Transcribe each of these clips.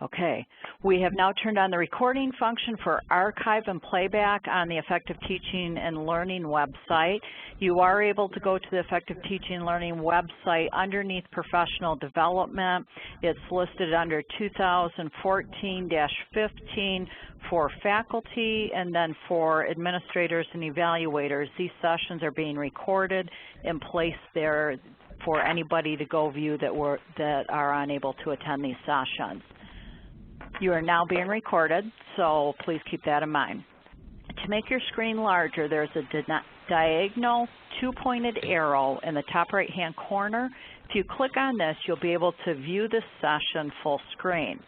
Okay, we have now turned on the recording function for archive and playback on the Effective Teaching and Learning website. You are able to go to the Effective Teaching and Learning website underneath Professional Development. It's listed under 2014-15 for faculty, and then for administrators and evaluators. These sessions are being recorded and placed there for anybody to go view that are unable to attend these sessions. You are now being recorded, so please keep that in mind. To make your screen larger, there's a diagonal two-pointed arrow in the top right-hand corner. If you click on this, you'll be able to view this session full screen.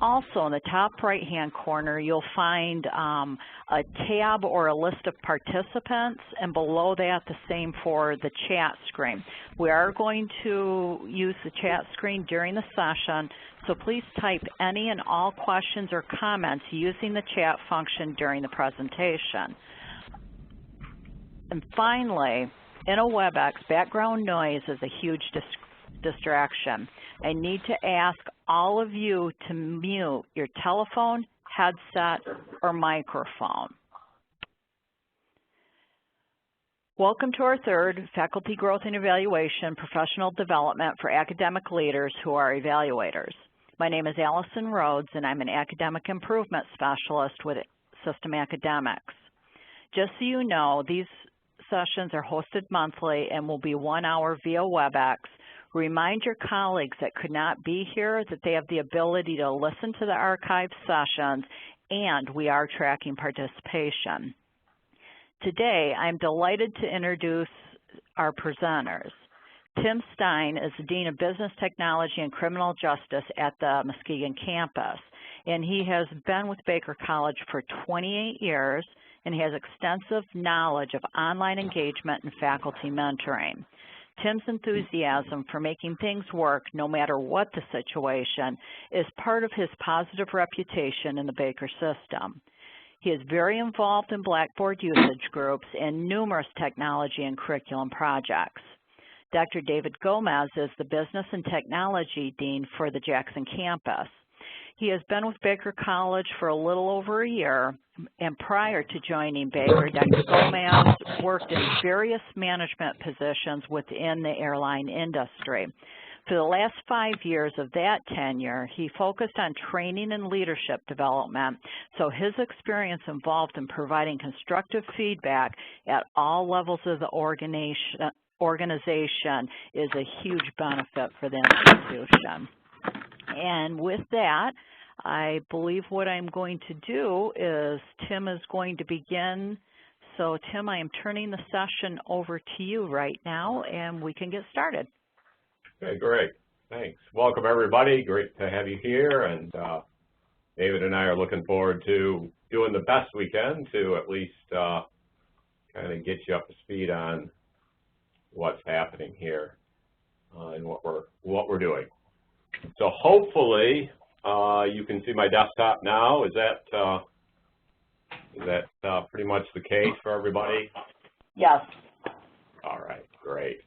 Also, in the top right-hand corner, you'll find a tab or a list of participants, and below that, the same for the chat screen. We are going to use the chat screen during the session, so please type any and all questions or comments using the chat function during the presentation. And finally, in a WebEx, background noise is a huge distraction. I need to ask all of you to mute your telephone, headset, or microphone. Welcome to our third Faculty Growth and Evaluation Professional Development for Academic Leaders who are evaluators. My name is Allison Rhodes, and I'm an Academic Improvement Specialist with System Academics. Just so you know, these sessions are hosted monthly and will be 1 hour via WebEx. Remind your colleagues that could not be here that they have the ability to listen to the archived sessions, and we are tracking participation. Today, I'm delighted to introduce our presenters. Tim Stein is the Dean of Business Technology and Criminal Justice at the Muskegon campus, and he has been with Baker College for 28 years, and he has extensive knowledge of online engagement and faculty mentoring. Tim's enthusiasm for making things work, no matter what the situation, is part of his positive reputation in the Baker system. He is very involved in Blackboard usage groups and numerous technology and curriculum projects. Dr. David Gomez is the Business and Technology Dean for the Jackson campus. He has been with Baker College for a little over a year, and prior to joining Baker, Dr. Gomez worked in various management positions within the airline industry. For the last 5 years of that tenure, he focused on training and leadership development, so his experience involved in providing constructive feedback at all levels of the organization is a huge benefit for the institution. And with that, I believe what I'm going to do is Tim is going to begin. So Tim, I am turning the session over to you right now, and we can get started. Okay, great. Thanks. Welcome, everybody. Great to have you here. And David and I are looking forward to doing the best we can to at least kind of get you up to speed on what's happening here and what we're doing. So hopefully you can see my desktop now. Is that pretty much the case for everybody? Yes. All right, great.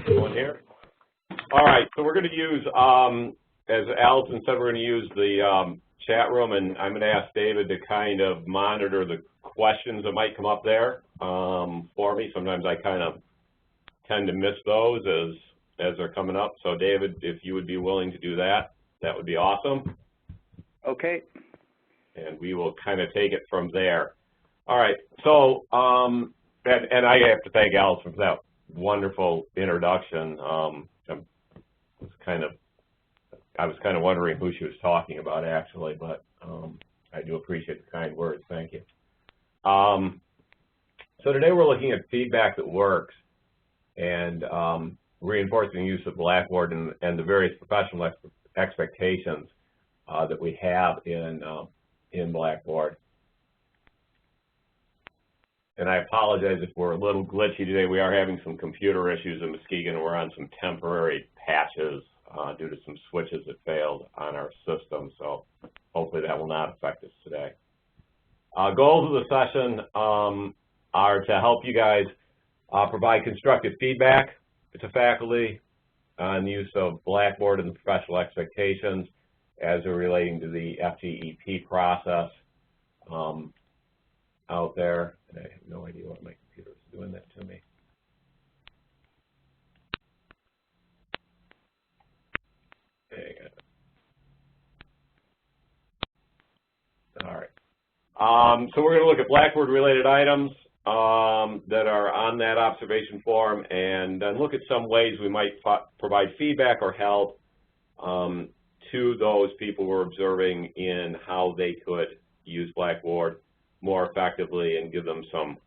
One here. All right, so we're going to use, as Allison said, we're going to use the chat room, and I'm going to ask David to kind of monitor the questions that might come up there for me. Sometimes I kind of tend to miss those as they're coming up. So David, if you would be willing to do that, that would be awesome. Okay. And we will kind of take it from there. All right, so, and I have to thank Allison for that wonderful introduction. I was kind of wondering who she was talking about, actually, but I do appreciate the kind words. Thank you. So today we're looking at feedback that works and reinforcing the use of Blackboard and the various professional expectations that we have in Blackboard. And I apologize if we're a little glitchy today. We are having some computer issues in Muskegon. We're on some temporary patches due to some switches that failed on our system. So hopefully that will not affect us today. Goals of the session are to help you guys provide constructive feedback to faculty, on the use of Blackboard and the professional expectations as they're relating to the FTEP process out there. And I have no idea what my computer is doing that to me. All right. So we're going to look at Blackboard-related items that are on that observation form, and then look at some ways we might provide feedback or help to those people we're observing in how they could use Blackboard more effectively and give them some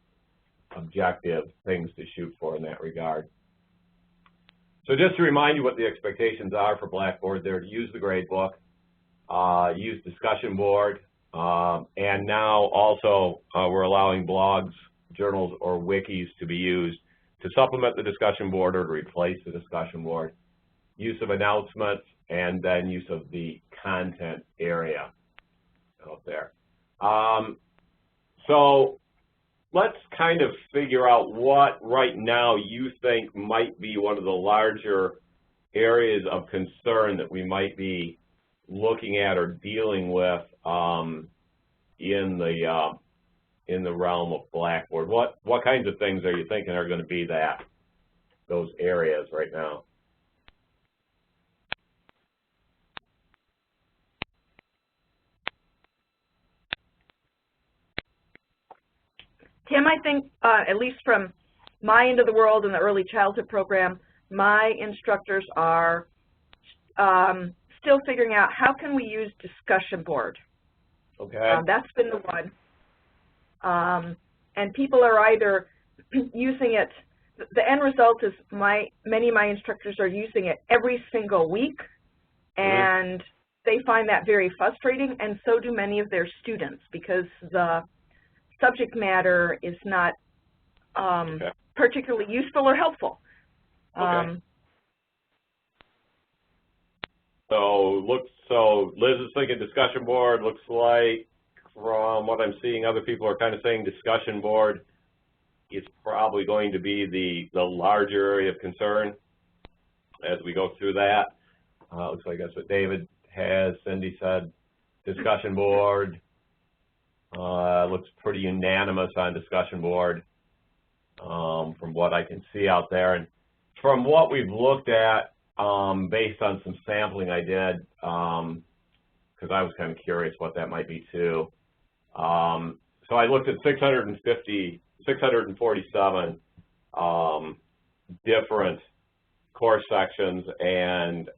objective things to shoot for in that regard. So just to remind you what the expectations are for Blackboard, they're to use the gradebook, use discussion board, and now also we're allowing blogs, journals, or wikis to be used to supplement the discussion board or to replace the discussion board, use of announcements, and then use of the content area out there. So let's kind of figure out what right now you think might be one of the larger areas of concern that we might be looking at or dealing with in the realm of Blackboard. What kinds of things are you thinking are going to be those areas right now? Tim, I think, at least from my end of the world in the early childhood program, my instructors are still figuring out how can we use discussion board. Okay. That's been the one. And people are either using it, the end result is many of my instructors are using it every single week, and they find that very frustrating, and so do many of their students, because the subject matter is not particularly useful or helpful. Okay. So Liz is thinking discussion board. Looks like from what I'm seeing, other people are kind of saying discussion board is probably going to be the larger area of concern as we go through that. Looks like that's what David has. Cindy said discussion board. Looks pretty unanimous on discussion board from what I can see out there. And from what we've looked at, based on some sampling I did, because I was kind of curious what that might be too. So I looked at 647 different course sections, and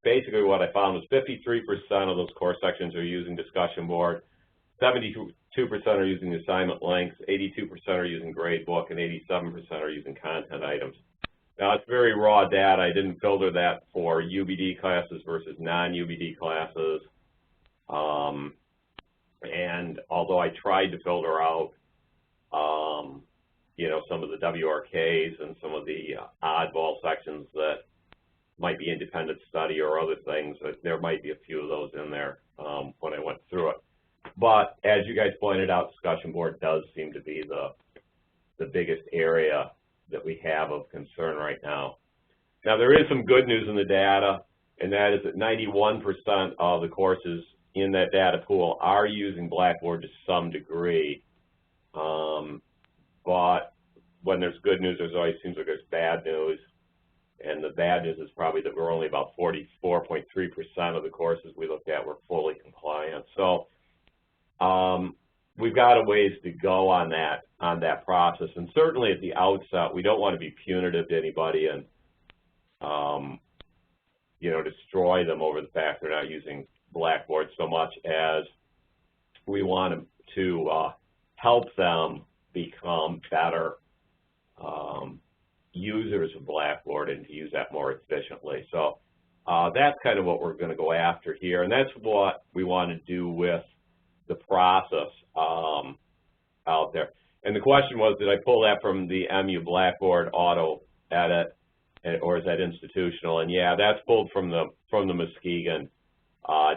basically what I found was 53% of those course sections are using discussion board, 72% are using assignment links, 82% are using gradebook, and 87% are using content items. Now, it's very raw data. I didn't filter that for UBD classes versus non-UBD classes. And although I tried to filter out, you know, some of the WRKs and some of the oddball sections that might be independent study or other things, there might be a few of those in there when I went through it. But as you guys pointed out, discussion board does seem to be the biggest area that we have of concern right now. Now, there is some good news in the data, and that is that 91% of the courses in that data pool are using Blackboard to some degree. But when there's good news, there's always seems like there's bad news. And the bad news is probably that we're only about 44.3% of the courses we looked at were fully compliant. So we've got a ways to go on that process. And certainly at the outset, we don't want to be punitive to anybody and you know, destroy them over the fact they're not using Blackboard so much as we want to help them become better users of Blackboard and to use that more efficiently. So that's kind of what we're going to go after here, and that's what we want to do with the process out there. And the question was, did I pull that from the MU Blackboard auto edit, or is that institutional? And yeah, that's pulled from the Muskegon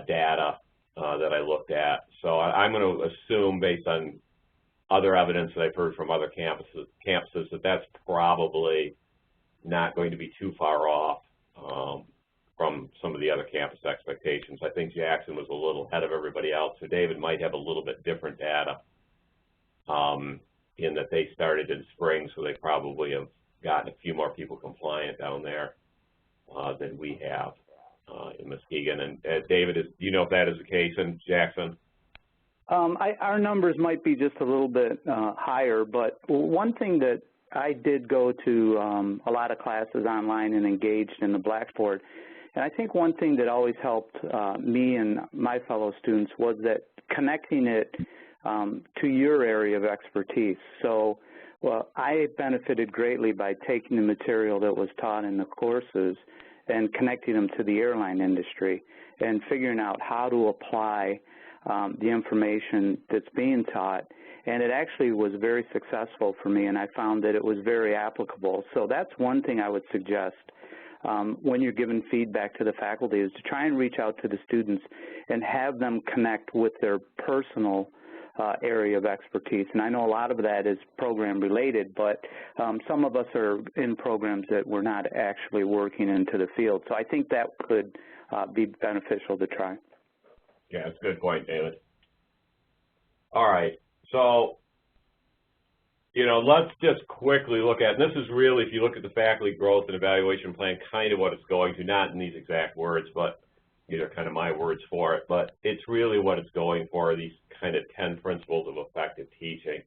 data that I looked at. So I'm going to assume, based on other evidence that I've heard from other campuses that that's probably not going to be too far off from some of the other campus expectations. I think Jackson was a little ahead of everybody else, so David might have a little bit different data in that they started in spring, so they probably have gotten a few more people compliant down there than we have in Muskegon. And David, do you know if that is the case in Jackson? Our numbers might be just a little bit higher, but one thing that I did go to a lot of classes online and engaged in the Blackboard, and I think one thing that always helped me and my fellow students was that connecting it to your area of expertise. So I benefited greatly by taking the material that was taught in the courses and connecting them to the airline industry and figuring out how to apply the information that's being taught. And it actually was very successful for me, and I found that it was very applicable. So that's one thing I would suggest when you're giving feedback to the faculty, is to try and reach out to the students and have them connect with their personal area of expertise. And I know a lot of that is program related, but some of us are in programs that we're not actually working into the field. So I think that could be beneficial to try. Yeah, that's a good point, David. All right, so, let's just quickly look at, and this is really, if you look at the faculty growth and evaluation plan, kind of what it's going to, not in these exact words, but these are kind of my words for it, but it's really what it's going for, these kind of 10 principles of effective teaching.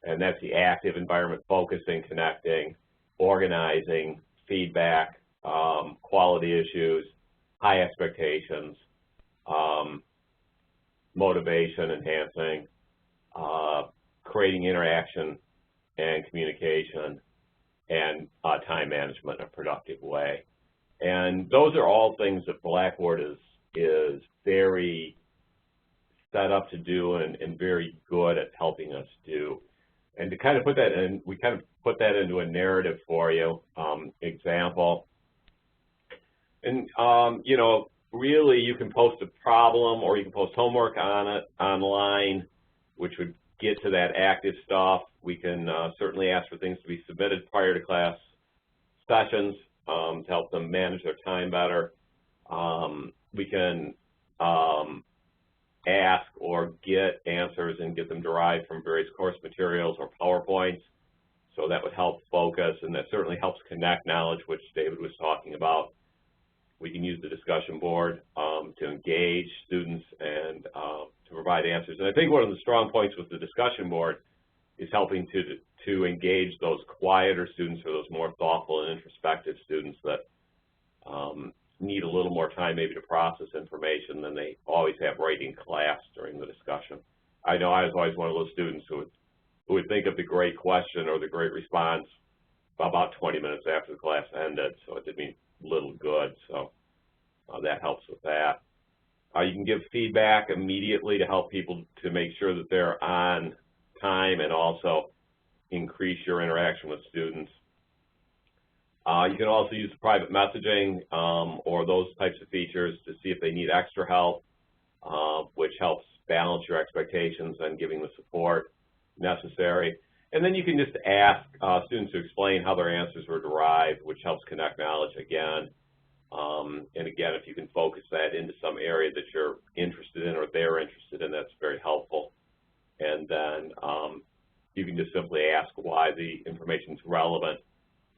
And that's the active environment, focusing, connecting, organizing, feedback, quality issues, high expectations, motivation enhancing, creating interaction and communication, and time management in a productive way. And those are all things that Blackboard is very set up to do and very good at helping us do. And to kind of put that in, we kind of put that into a narrative for you, example. And, really you can post a problem or you can post homework on it online, which would get to that active stuff. We can certainly ask for things to be submitted prior to class sessions to help them manage their time better. We can ask or get answers and get them derived from various course materials or PowerPoints. So that would help focus, and that certainly helps connect knowledge, which David was talking about. We can use the discussion board to engage students and to provide answers. And I think one of the strong points with the discussion board is helping to engage those quieter students or those more thoughtful and introspective students that need a little more time maybe to process information than they always have right in class during the discussion. I know I was always one of those students who would think of the great question or the great response about 20 minutes after the class ended, so it did me little good, so that helps with that. You can give feedback immediately to help people to make sure that they're on time and also increase your interaction with students. You can also use private messaging or those types of features to see if they need extra help, which helps balance your expectations and giving the support necessary. And then you can just ask students to explain how their answers were derived, which helps connect knowledge again. And again, if you can focus that into some area that you're interested in or they're interested in, that's very helpful. And then you can just simply ask why the information is relevant,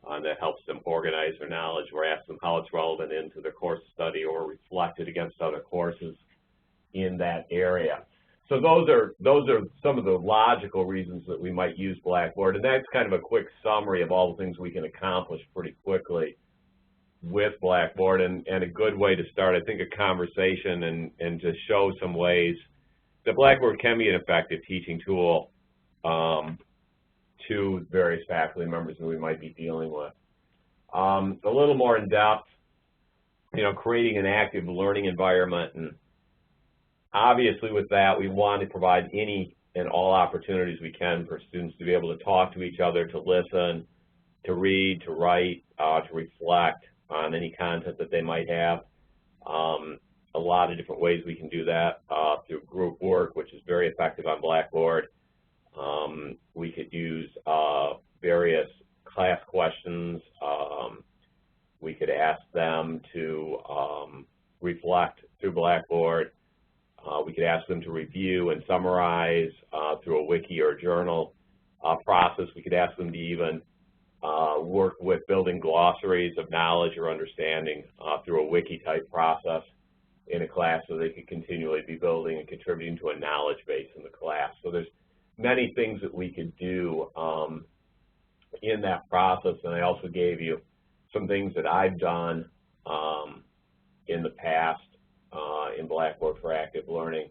and that helps them organize their knowledge, or ask them how it's relevant into their course study or reflected against other courses in that area. So those are some of the logical reasons that we might use Blackboard, and that's kind of a quick summary of all the things we can accomplish pretty quickly with Blackboard, and a good way to start, I think, a conversation and to show some ways that Blackboard can be an effective teaching tool to various faculty members that we might be dealing with. A little more in depth, creating an active learning environment, and obviously with that we want to provide any and all opportunities we can for students to be able to talk to each other, to listen, to read, to write, to reflect on any content that they might have. A lot of different ways we can do that through group work, which is very effective on Blackboard. We could use various class questions, We could ask them to reflect through Blackboard. We could ask them to review and summarize through a wiki or journal process. We could ask them to even work with building glossaries of knowledge or understanding through a wiki-type process in a class, so they could continually be building and contributing to a knowledge base in the class. So there's many things that we could do in that process, and I also gave you some things that I've done in the past in Blackboard for active learning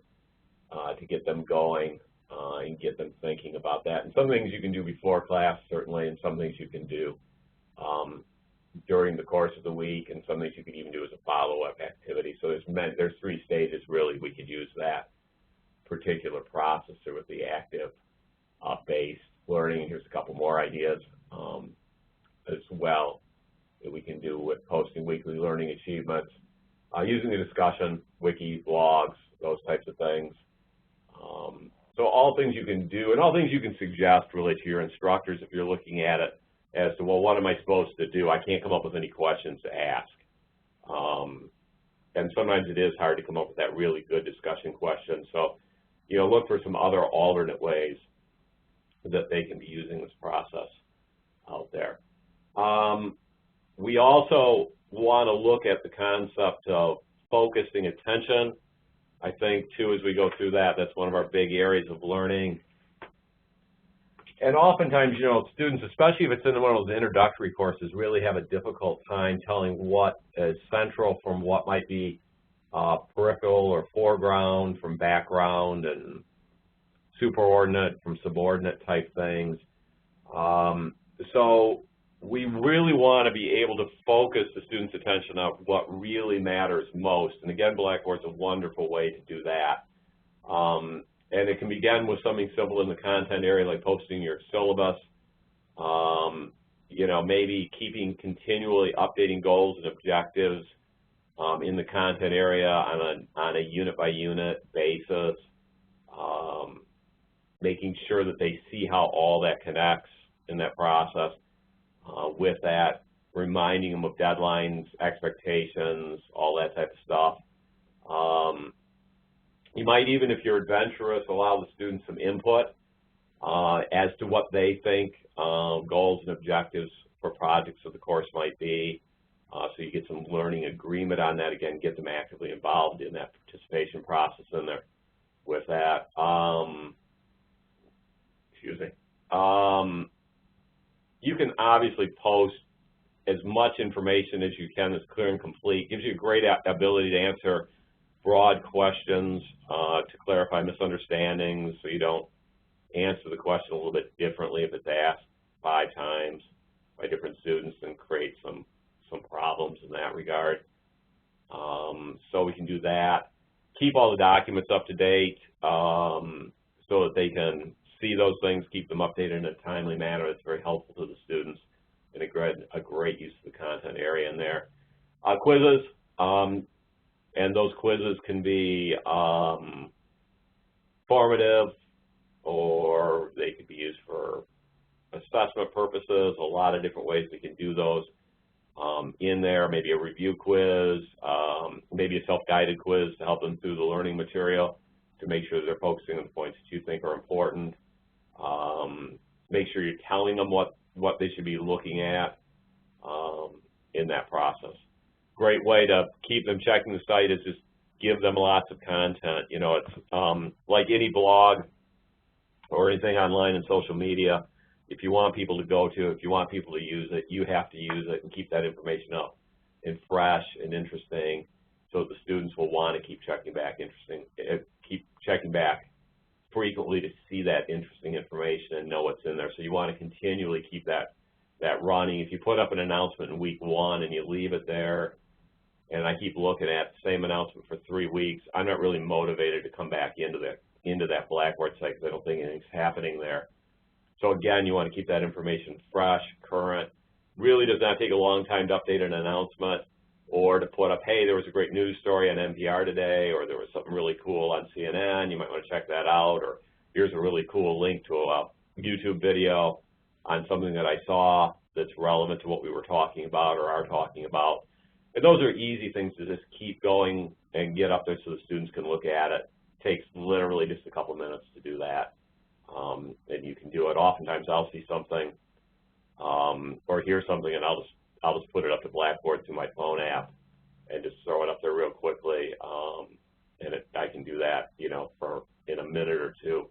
to get them going and get them thinking about that. And some things you can do before class, certainly, and some things you can do during the course of the week, and some things you can even do as a follow-up activity. So there's 3 stages, really, we could use that particular process through with the active-based learning. Here's a couple more ideas as well that we can do with posting weekly learning achievements, using the discussion, wiki, blogs, those types of things. So all things you can do, and all things you can suggest really to your instructors if you're looking at it as to, well, what am I supposed to do? I can't come up with any questions to ask. And sometimes it is hard to come up with that really good discussion question. So, look for some other alternate ways that they can be using this process out there. We also want to look at the concept of focusing attention. I think, too, as we go through that, that's one of our big areas of learning. And oftentimes, students, especially if it's in one of those introductory courses, really have a difficult time telling what is central from what might be peripheral or foreground from background, and superordinate from subordinate type things. So we really want to be able to focus the student's attention on what really matters most. And again, Blackboard's a wonderful way to do that. And it can begin with something simple in the content area, like posting your syllabus, maybe keeping continually updating goals and objectives in the content area on a unit-by-unit basis, making sure that they see how all that connects in that process. With that, reminding them of deadlines, expectations, all that type of stuff. You might even, if you're adventurous, allow the students some input as to what they think goals and objectives for projects of the course might be. So you get some learning agreement on that. Again, get them actively involved in that participation process in there with that. You can obviously post as much information as you can that's clear and complete. Gives you a great ability to answer broad questions, to clarify misunderstandings, so you don't answer the question a little bit differently if it's asked 5 times by different students, and create some problems in that regard. So we can do that. Keep all the documents up to date so that they can see those things, keep them updated in a timely manner. It's very helpful to the students, and a great use of the content area in there. Quizzes, and those quizzes can be formative, or they could be used for assessment purposes. A lot of different ways we can do those in there. Maybe a review quiz, maybe a self-guided quiz to help them through the learning material, to make sure that they're focusing on the points that you think are important. Make sure you're telling them what they should be looking at in that process. Great way to keep them checking the site is just give them lots of content. It's like any blog or anything online and social media. If you want people to go to, if you want people to use it, you have to use it and keep that information up and fresh and interesting, so that the students will want to keep checking back frequently to see that interesting information and know what's in there. So you want to continually keep that running. If you put up an announcement in week 1 and you leave it there, and I keep looking at the same announcement for 3 weeks, I'm not really motivated to come back into that Blackboard site, because I don't think anything's happening there. So again, you want to keep that information fresh, current. Really does not take a long time to update an announcement, or to put up, hey, there was a great news story on NPR today, or there was something really cool on CNN, you might want to check that out, or here's a really cool link to a YouTube video on something that I saw that's relevant to what we were talking about or are talking about. And those are easy things to just keep going and get up there so the students can look at it. It takes literally just a couple minutes to do that. And you can do it. Oftentimes I'll see something or hear something, and I'll just put it up to Blackboard through my phone app and just throw it up there real quickly. And I can do that, you know, in a minute or two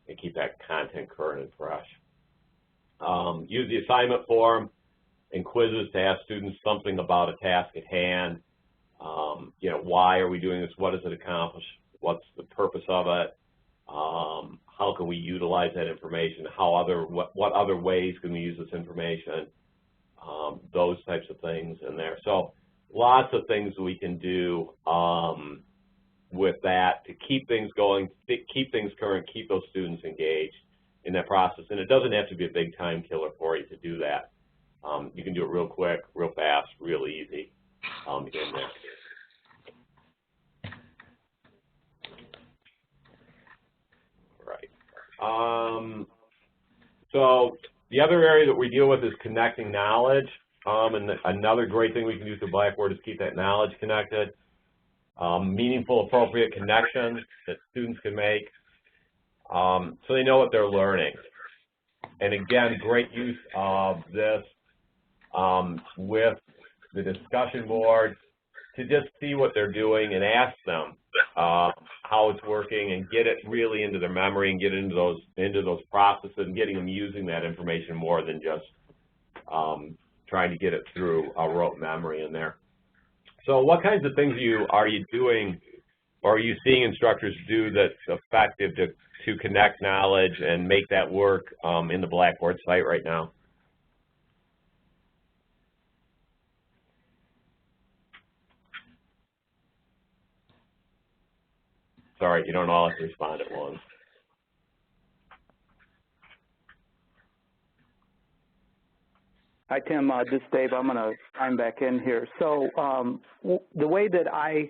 and keep that content current and fresh. Use the assignment form and quizzes to ask students something about a task at hand. You know, why are we doing this? What does it accomplish? What's the purpose of it? How can we utilize that information? What other ways can we use this information? Those types of things in there. So lots of things we can do with that to keep things going, keep things current, keep those students engaged in that process. And it doesn't have to be a big time killer for you to do that. You can do it real quick, real fast, real easy in there. Right. So the other area that we deal with is connecting knowledge. And another great thing we can do through Blackboard is keep that knowledge connected. Meaningful, appropriate connections that students can make so they know what they're learning. And again, great use of this with the discussion board to just see what they're doing and ask them how it's working and get it really into their memory and get into those processes and getting them using that information more than just trying to get it through a rote memory in there. So what kinds of things are you doing or are you seeing instructors do that's effective to connect knowledge and make that work in the Blackboard site right now? Sorry, you don't all have to respond at once. Hi, Tim. This is Dave. I'm going to chime back in here. So the way that I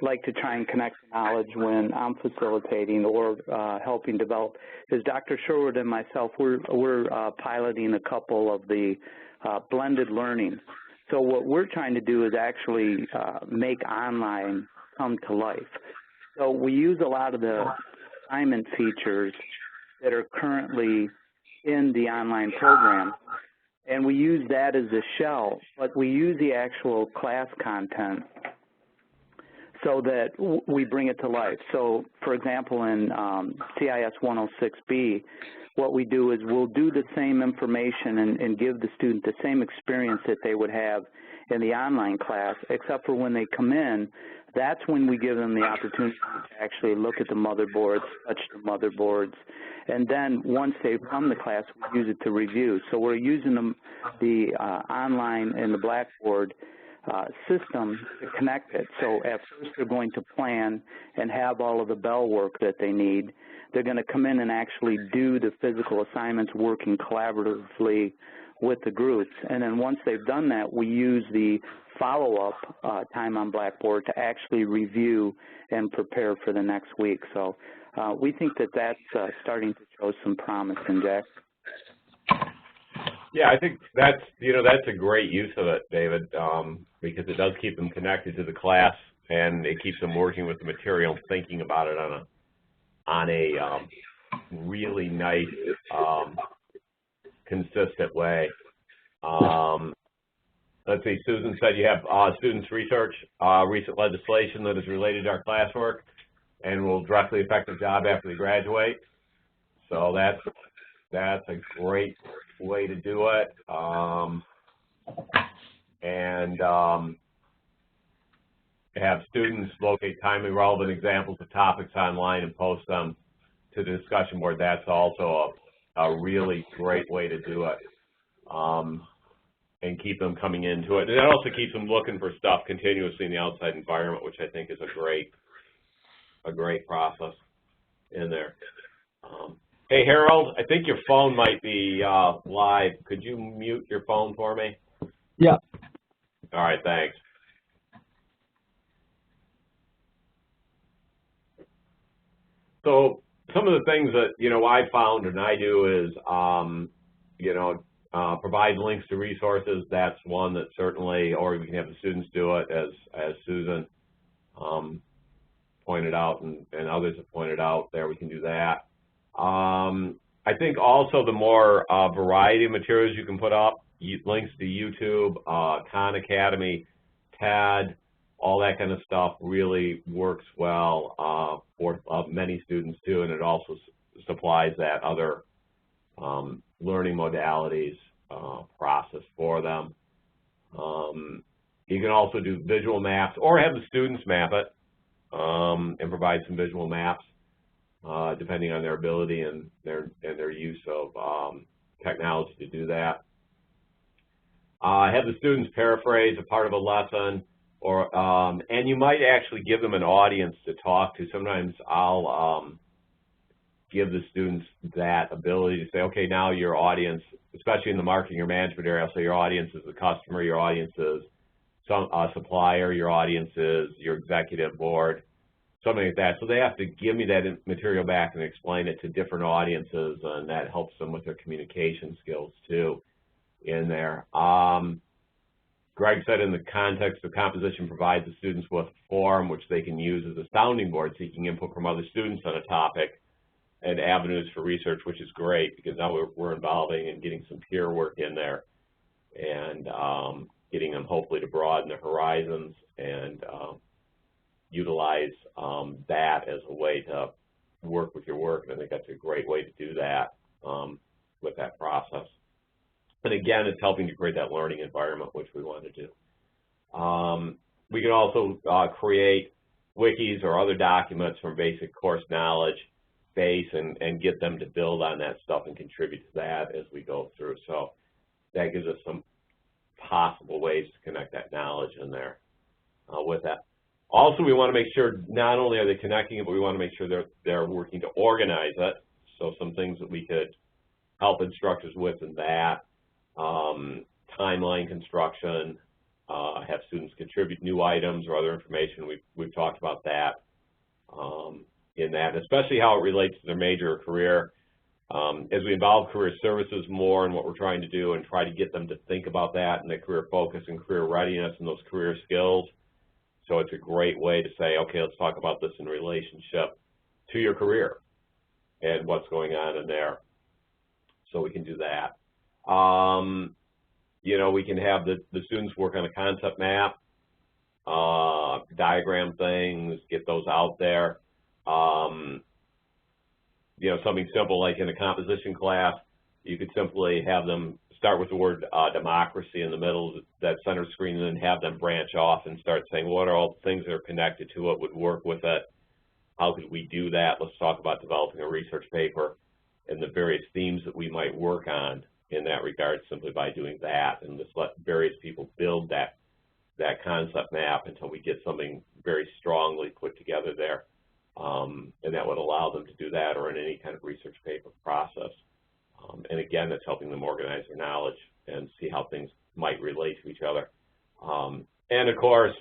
like to try and connect knowledge when I'm facilitating or helping develop is Dr. Sherwood and myself, we're piloting a couple of the blended learning. So what we're trying to do is actually make online come to life. So we use a lot of the assignment features that are currently in the online program, and we use that as a shell, but we use the actual class content so that we bring it to life. So, for example, in CIS 106B, what we do is we'll do the same information and give the student the same experience that they would have in the online class, except for when they come in, that's when we give them the opportunity to actually look at the motherboards, touch the motherboards, and then once they've come to class, we use it to review. So we're using the online and the Blackboard system to connect it. So at first they're going to plan and have all of the bell work that they need. They're going to come in and actually do the physical assignments working collaboratively with the groups. And then once they've done that, we use the follow-up time on Blackboard to actually review and prepare for the next week. So we think that that's starting to show some promise in Jack. Yeah, I think that's a great use of it, David, because it does keep them connected to the class and it keeps them working with the material and thinking about it on a really nice, consistent way. Let's see, Susan said you have students research recent legislation that is related to our classwork and will directly affect their job after they graduate. So that's a great way to do it. Have students locate timely relevant examples of topics online and post them to the discussion board. That's also a really great way to do it. And keep them coming into it. And it also keeps them looking for stuff continuously in the outside environment, which I think is a great process in there. Hey, Harold, I think your phone might be live. Could you mute your phone for me? Yeah. All right, thanks. So some of the things that, I found and I do is, provide links to resources. That's one that certainly, or we can have the students do it, as Susan pointed out, and others have pointed out there. We can do that. I think also the more variety of materials you can put up, links to YouTube, Khan Academy, TED, all that kind of stuff really works well for many students too, and it also supplies that other learning modalities process for them. You can also do visual maps or have the students map it and provide some visual maps depending on their ability and their use of technology to do that. Have the students paraphrase a part of a lesson, or and you might actually give them an audience to talk to. Sometimes I'll give the students that ability to say, okay, now your audience, especially in the marketing or management area, I'll say your audience is the customer, your audience is some supplier, your audience is your executive board, something like that. So they have to give me that material back and explain it to different audiences, and that helps them with their communication skills too in there. Greg said in the context of composition provides the students with a forum which they can use as a sounding board, seeking input from other students on a topic and avenues for research, which is great because now we're involving and getting some peer work in there and getting them hopefully to broaden their horizons and utilize that as a way to work with your work. And I think that's a great way to do that with that process. And again, it's helping to create that learning environment, which we want to do. We can also create wikis or other documents from basic course knowledge base and get them to build on that stuff and contribute to that as we go through. So that gives us some possible ways to connect that knowledge in there with that. Also, we want to make sure not only are they connecting it, but we want to make sure they're working to organize it. So some things that we could help instructors with in that. Timeline construction, have students contribute new items or other information. We've talked about that in that, especially how it relates to their major or career. As we involve career services more in what we're trying to do and try to get them to think about that and the career focus and career readiness and those career skills. So it's a great way to say, okay, let's talk about this in relationship to your career and what's going on in there. So we can do that. You know, we can have the students work on a concept map, diagram things, get those out there. You know, something simple like in a composition class, you could simply have them start with the word democracy in the middle, that center screen, and then have them branch off and start saying, what are all the things that are connected to it, would work with it? How could we do that? Let's talk about developing a research paper and the various themes that we might work on in that regard simply by doing that, and just let various people build that concept map until we get something very strongly put together there. And that would allow them to do that or in any kind of research paper process. And again, that's helping them organize their knowledge and see how things might relate to each other. And of course,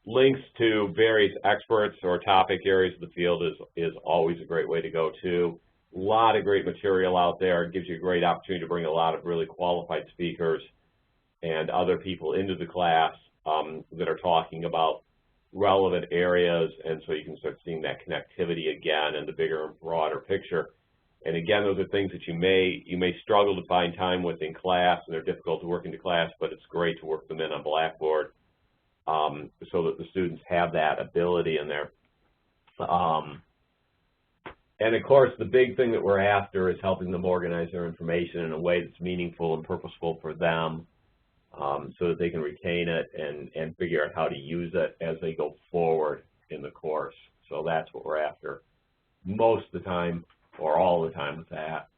links to various experts or topic areas of the field is always a great way to go too. A lot of great material out there. It gives you a great opportunity to bring a lot of really qualified speakers and other people into the class that are talking about relevant areas, and so you can start seeing that connectivity again in the bigger and broader picture. And again, those are things that you may struggle to find time with in class, and they're difficult to work into class, but it's great to work them in on Blackboard so that the students have that ability in there. And of course, the big thing that we're after is helping them organize their information in a way that's meaningful and purposeful for them, so that they can retain it and figure out how to use it as they go forward in the course. So that's what we're after most of the time or all the time with that.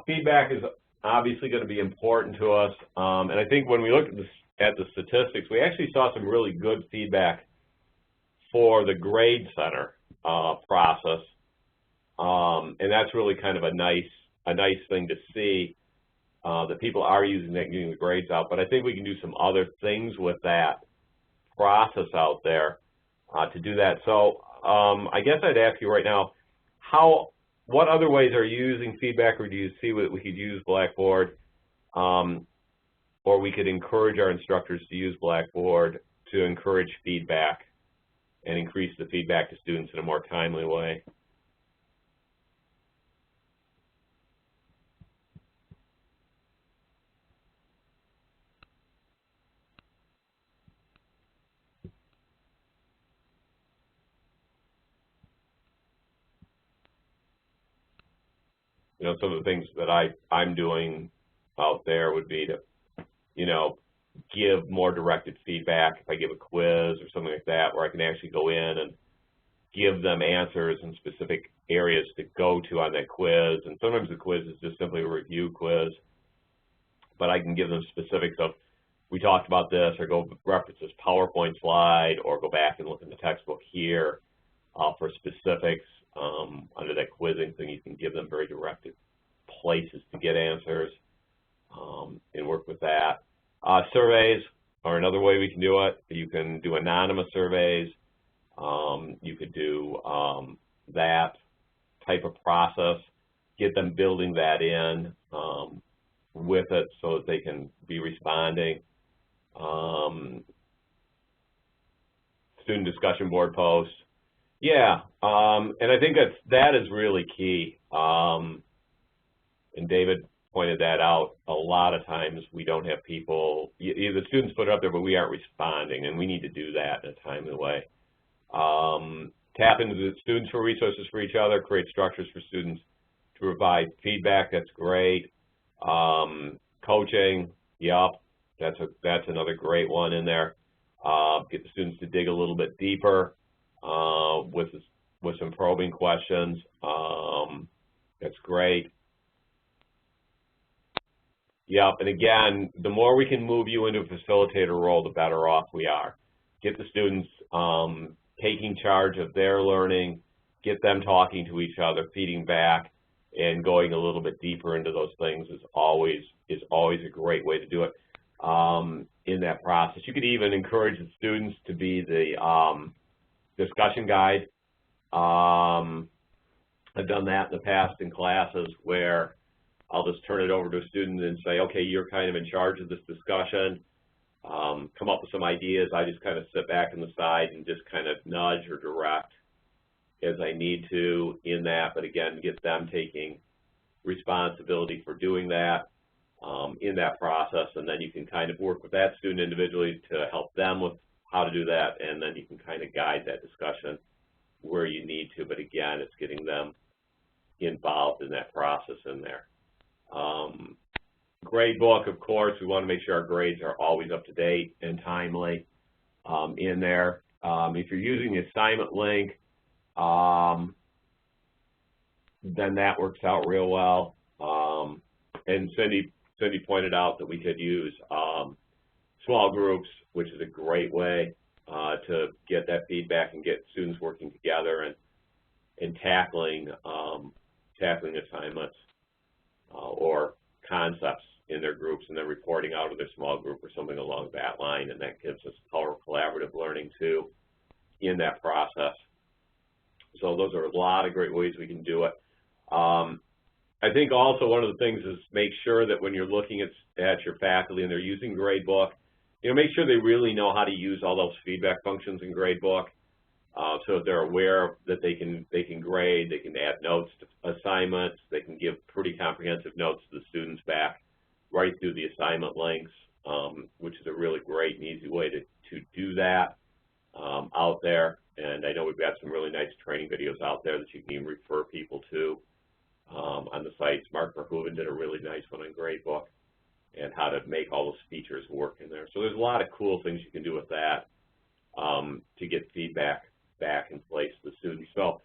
Feedback is obviously going to be important to us, and I think when we look at the statistics, we actually saw some really good feedback for the grade center process, and that's really kind of a nice thing to see. That people are using that, getting the grades out, but I think we can do some other things with that process out there to do that. So I guess I'd ask you right now, how what other ways are you using feedback, or do you see that we could use Blackboard, or we could encourage our instructors to use Blackboard to encourage feedback and increase the feedback to students in a more timely way? You know, some of the things that I'm doing out there would be to, you know, give more directed feedback. If I give a quiz or something like that, where I can actually go in and give them answers in specific areas to go to on that quiz. And sometimes the quiz is just simply a review quiz, but I can give them specifics of, we talked about this, or go reference this PowerPoint slide, or go back and look in the textbook here for specifics. Under that quizzing thing, you can give them very directed places to get answers and work with that. Surveys are another way we can do it. You can do anonymous surveys. You could do that type of process, get them building that in with it so that they can be responding. Student discussion board posts. Yeah, and I think that is really key. And David pointed that out. A lot of times we don't have people, the students put it up there, but we aren't responding, and we need to do that in a timely way. Tap into the students for resources for each other, create structures for students to provide feedback. That's great. Coaching, yep, that's another great one in there. Get the students to dig a little bit deeper with some probing questions. That's great. Yep, and again, the more we can move you into a facilitator role, the better off we are. Get the students taking charge of their learning, get them talking to each other, feeding back, and going a little bit deeper into those things is always a great way to do it in that process. You could even encourage the students to be the discussion guide. I've done that in the past in classes where I'll just turn it over to a student and say, okay, you're kind of in charge of this discussion. Come up with some ideas. I just kind of sit back on the side and just kind of nudge or direct as I need to in that, but again, get them taking responsibility for doing that in that process, and then you can kind of work with that student individually to help them with how to do that, and then you can kind of guide that discussion where you need to, but again, it's getting them involved in that process in there. Grade book, of course, we want to make sure our grades are always up to date and timely in there. If you're using the assignment link, then that works out real well. And Cindy pointed out that we could use small groups, which is a great way to get that feedback and get students working together and tackling assignments or concepts in their groups, and then reporting out of their small group or something along that line, and that gives us power collaborative learning too in that process. So those are a lot of great ways we can do it. I think also one of the things is make sure that when you're looking at your faculty and they're using Gradebook, make sure they really know how to use all those feedback functions in Gradebook, so that they're aware that they can grade, they can add notes to assignments, they can give pretty comprehensive notes to the students back right through the assignment links, which is a really great and easy way to do that out there. And I know we've got some really nice training videos out there that you can even refer people to on the sites. Mark Verhoeven did a really nice one on Gradebook and how to make all those features work in there. So there's a lot of cool things you can do with that to get feedback back in place to the students. So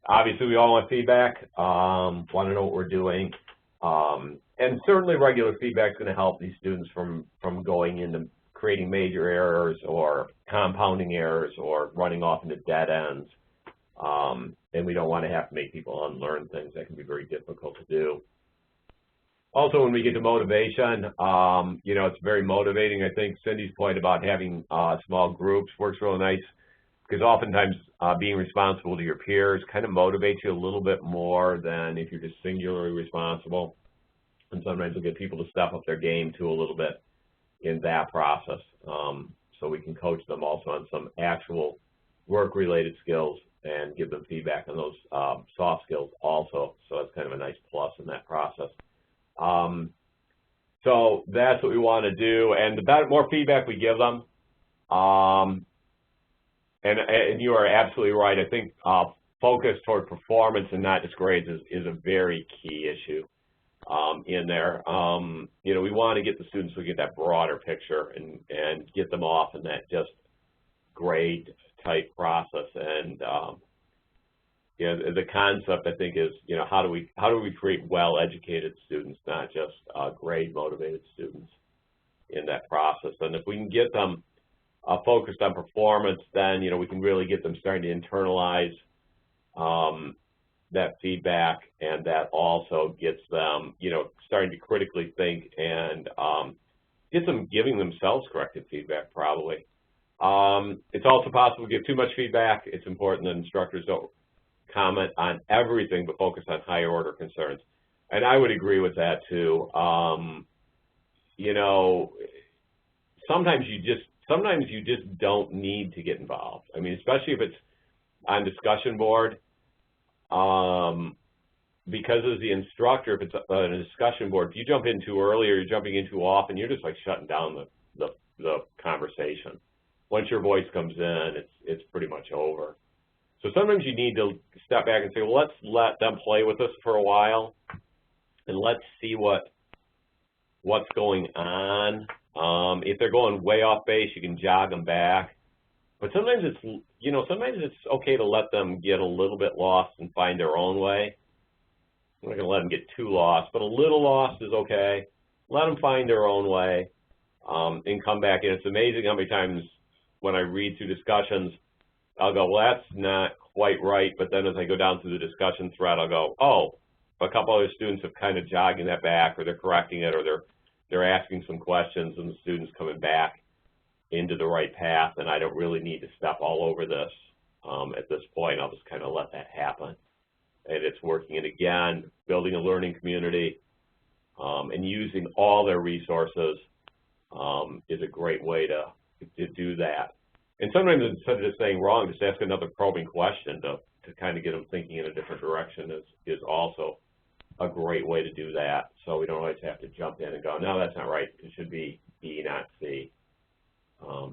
obviously we all want feedback, want to know what we're doing, and certainly regular feedback is going to help these students from going into creating major errors or compounding errors or running off into dead ends. And we don't want to have to make people unlearn things. That can be very difficult to do. Also, when we get to motivation, it's very motivating. I think Cindy's point about having small groups works really nice. because oftentimes being responsible to your peers kind of motivates you a little bit more than if you're just singularly responsible. And sometimes we'll get people to step up their game too a little bit in that process. So we can coach them also on some actual work-related skills and give them feedback on those soft skills also. So that's kind of a nice plus in that process. So that's what we want to do. And the more feedback we give them, and you are absolutely right. I think focus toward performance and not just grades is a very key issue in there. You know, we want to get the students to get that broader picture and get them off in that just grade type process. And you know, the concept I think is, you know, how do we create well-educated students, not just grade-motivated students in that process. And if we can get them focused on performance, then, you know, we can really get them starting to internalize that feedback, and that also gets them, you know, starting to critically think and get them giving themselves corrective feedback probably. It's also possible to give too much feedback. It's important that instructors don't comment on everything but focus on higher order concerns. And I would agree with that too. You know, sometimes you just don't need to get involved. I mean, especially if it's on discussion board, because as the instructor, if it's on a discussion board, if you jump in too early or you're jumping in too often, you're just like shutting down the conversation. Once your voice comes in, it's pretty much over. So sometimes you need to step back and say, well, let's let them play with us for a while, and let's see what's going on. If they're going way off base, you can jog them back. But sometimes it's, you know, sometimes it's okay to let them get a little bit lost and find their own way. I'm not going to let them get too lost, but a little lost is okay. Let them find their own way and come back in. It's amazing how many times when I read through discussions, I'll go, well, that's not quite right. But then as I go down through the discussion thread, I'll go, oh, a couple other students have kind of jogging that back, or they're correcting it, or they're asking some questions, and the student's coming back into the right path, and I don't really need to step all over this at this point. I'll just kind of let that happen. And it's working. And again, building a learning community and using all their resources is a great way to do that. And sometimes instead of just saying wrong, just ask another probing question to kind of get them thinking in a different direction is also a great way to do that. So we don't always have to jump in and go, no, that's not right. It should be B, not C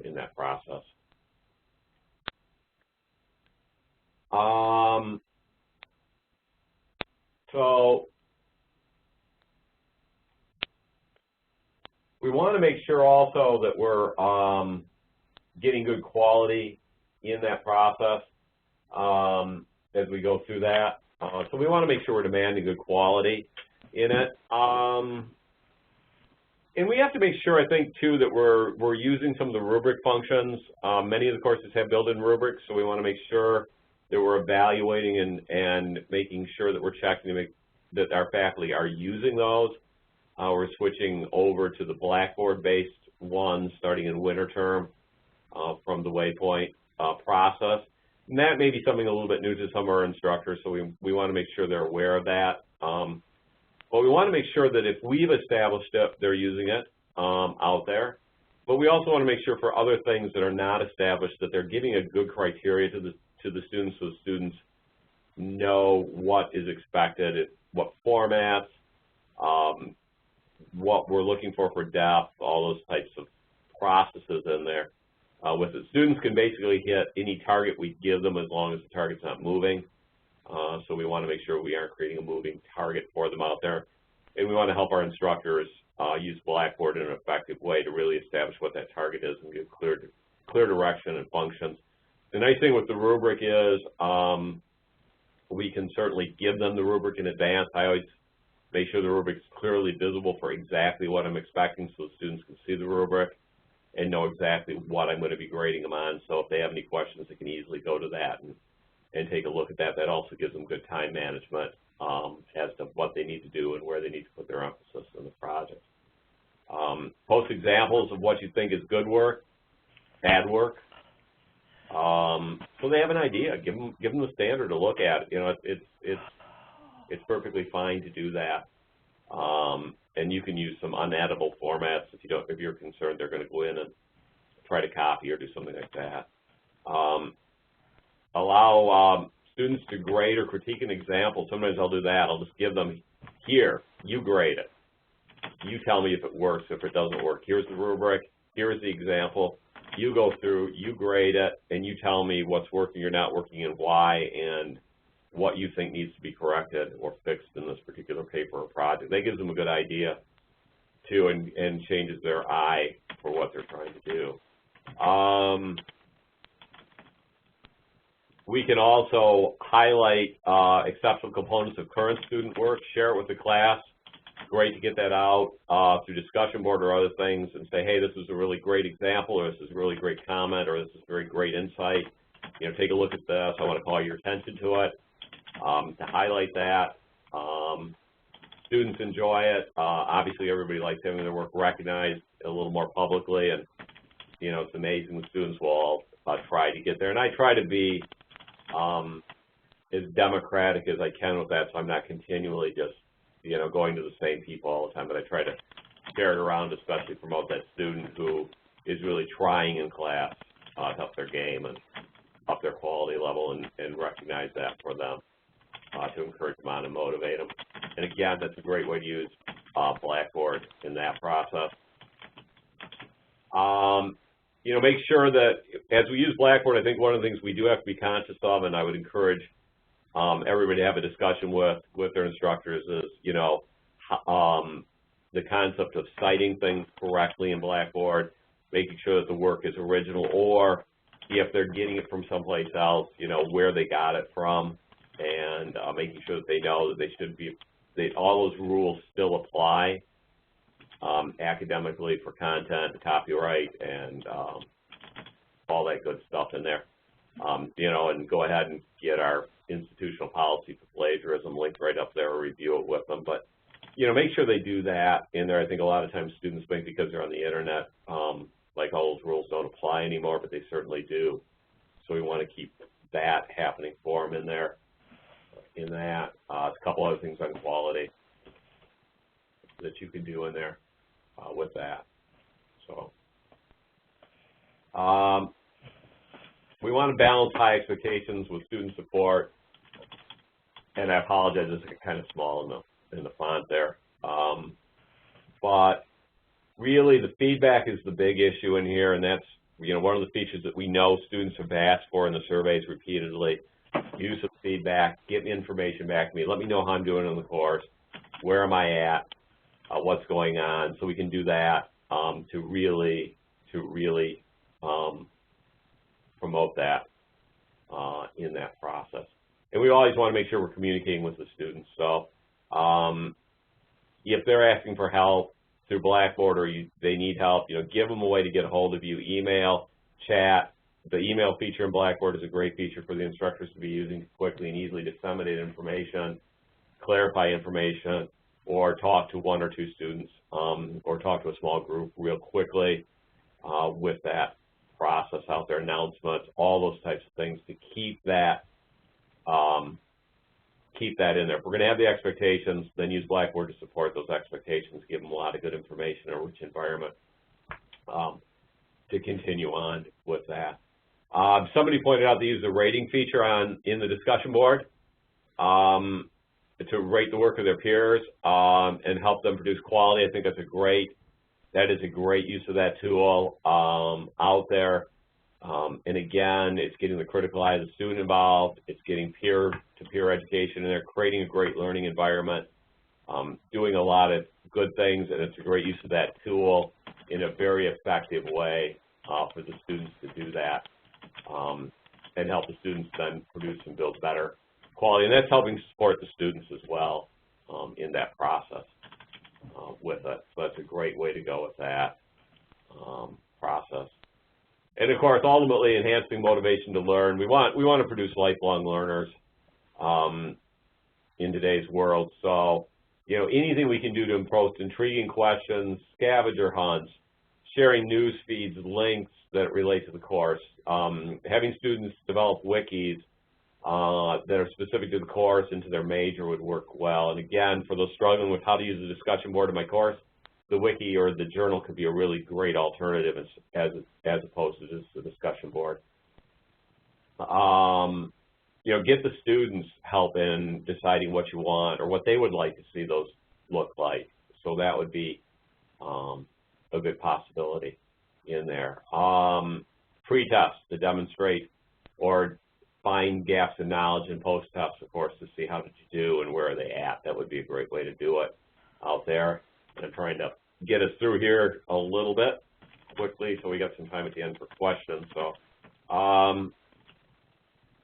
in that process. So we want to make sure also that we're getting good quality in that process as we go through that. So we want to make sure we're demanding good quality in it. And we have to make sure, I think, too, that we're using some of the rubric functions. Many of the courses have built-in rubrics, so we want to make sure that we're evaluating and making sure that we're checking to make that our faculty are using those. We're switching over to the Blackboard-based ones starting in winter term from the Waypoint process. And that may be something a little bit new to some of our instructors, so we want to make sure they're aware of that. But we want to make sure that if we've established it, they're using it out there. But we also want to make sure for other things that are not established that they're giving a good criteria to the students, so students know what is expected, what formats, what we're looking for depth, all those types of processes in there. With it, students can basically hit any target we give them as long as the target's not moving. So we want to make sure we aren't creating a moving target for them out there. And we want to help our instructors use Blackboard in an effective way to really establish what that target is and give clear direction and functions. The nice thing with the rubric is we can certainly give them the rubric in advance. I always make sure the rubric is clearly visible for exactly what I'm expecting so the students can see the rubric and know exactly what I'm going to be grading them on. So if they have any questions, they can easily go to that and take a look at that. That also gives them good time management as to what they need to do and where they need to put their emphasis in the project. Post examples of what you think is good work, bad work. so they have an idea. Give them the standard to look at. You know, it's perfectly fine to do that. And you can use some uneditable formats if you're concerned they're going to go in and try to copy or do something like that. Allow students to grade or critique an example. Sometimes I'll do that. I'll just give them, here, you grade it. You tell me if it works, if it doesn't work. Here's the rubric. Here's the example. You go through, you grade it, and you tell me what's working or not working and why, and what you think needs to be corrected or fixed in this particular paper or project. That gives them a good idea, too, and changes their eye for what they're trying to do. We can also highlight exceptional components of current student work, share it with the class. Great to get that out through discussion board or other things and say, hey, this is a really great example, or this is a really great comment, or this is very great insight. You know, take a look at this. I want to call your attention to it. To highlight that. Students enjoy it. Obviously, everybody likes having their work recognized a little more publicly, and, you know, it's amazing the students will all try to get there. And I try to be as democratic as I can with that, so I'm not continually just, you know, going to the same people all the time, but I try to share it around, especially promote that student who is really trying in class to up their game and up their quality level, and recognize that for them, to encourage them on and motivate them. And again, that's a great way to use Blackboard in that process. You know, make sure that as we use Blackboard, I think one of the things we do have to be conscious of, and I would encourage everybody to have a discussion with their instructors, is, you know, the concept of citing things correctly in Blackboard, making sure that the work is original, or if they're getting it from someplace else, you know, where they got it from, and making sure that they know that they should be, all those rules still apply academically for content, copyright, and all that good stuff in there. You know, and go ahead and get our institutional policy for plagiarism linked right up there, or review it with them. But, you know, make sure they do that in there. I think a lot of times students think because they're on the internet, like all those rules don't apply anymore, but they certainly do. So we want to keep that happening for them in there. In that, a couple other things on quality that you can do in there with that. So we want to balance high expectations with student support. And I apologize, it's kind of small in the font there. But really, the feedback is the big issue in here, and that's, you know, one of the features that we know students have asked for in the surveys repeatedly. Use of feedback, get information back to me. Let me know how I'm doing in the course. Where am I at? What's going on? So we can do that to really promote that in that process. And we always want to make sure we're communicating with the students. So if they're asking for help through Blackboard, or they need help, you know, give them a way to get a hold of you. Email, chat. The email feature in Blackboard is a great feature for the instructors to be using to quickly and easily disseminate information, clarify information, or talk to one or two students, or talk to a small group real quickly with that process out there, announcements, all those types of things to keep that in there. If we're going to have the expectations, then use Blackboard to support those expectations, give them a lot of good information, a rich environment to continue on with that. Somebody pointed out they use the rating feature in the discussion board to rate the work of their peers and help them produce quality. I think that is a great use of that tool out there. And again, it's getting the critical eye of the student involved. It's getting peer-to-peer education in there, creating a great learning environment, doing a lot of good things, and it's a great use of that tool in a very effective way for the students to do that and help the students then produce and build better quality. And that's helping support the students as well in that process with it. So that's a great way to go with that process. And of course, ultimately enhancing motivation to learn. We want to produce lifelong learners in today's world. So, you know, anything we can do to post intriguing questions, scavenger hunts, sharing news feeds, links that relate to the course. Having students develop wikis that are specific to the course and to their major would work well. And again, for those struggling with how to use the discussion board in my course, the wiki or the journal could be a really great alternative as opposed to just the discussion board. You know, get the students help in deciding what you want or what they would like to see those look like. So that would be a good possibility in there. Pre-tests to demonstrate or find gaps in knowledge and post-tests, of course, to see how did you do and where are they at. That would be a great way to do it out there. I'm trying to get us through here a little bit quickly so we got some time at the end for questions. So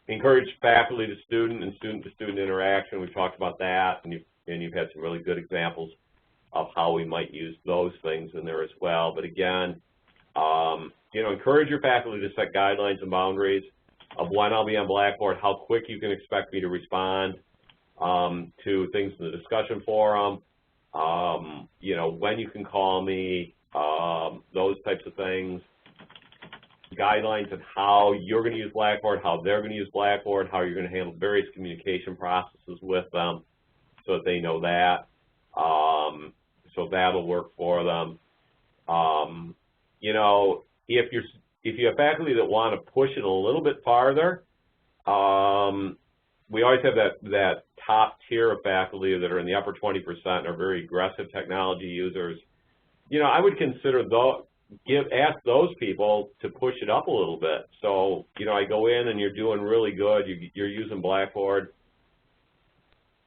encourage faculty to student and student to student interaction. We've talked about that, and you've had some really good examples of how we might use those things in there as well. But again, you know, encourage your faculty to set guidelines and boundaries of when I'll be on Blackboard, how quick you can expect me to respond to things in the discussion forum, you know, when you can call me, those types of things. Guidelines on how you're going to use Blackboard, how they're going to use Blackboard, how you're going to handle various communication processes with them so that they know that. So that'll work for them. You know, if you have faculty that want to push it a little bit farther, we always have that top tier of faculty that are in the upper 20% and are very aggressive technology users. You know, I would consider those, ask those people to push it up a little bit. So, you know, I go in and you're doing really good. You're using Blackboard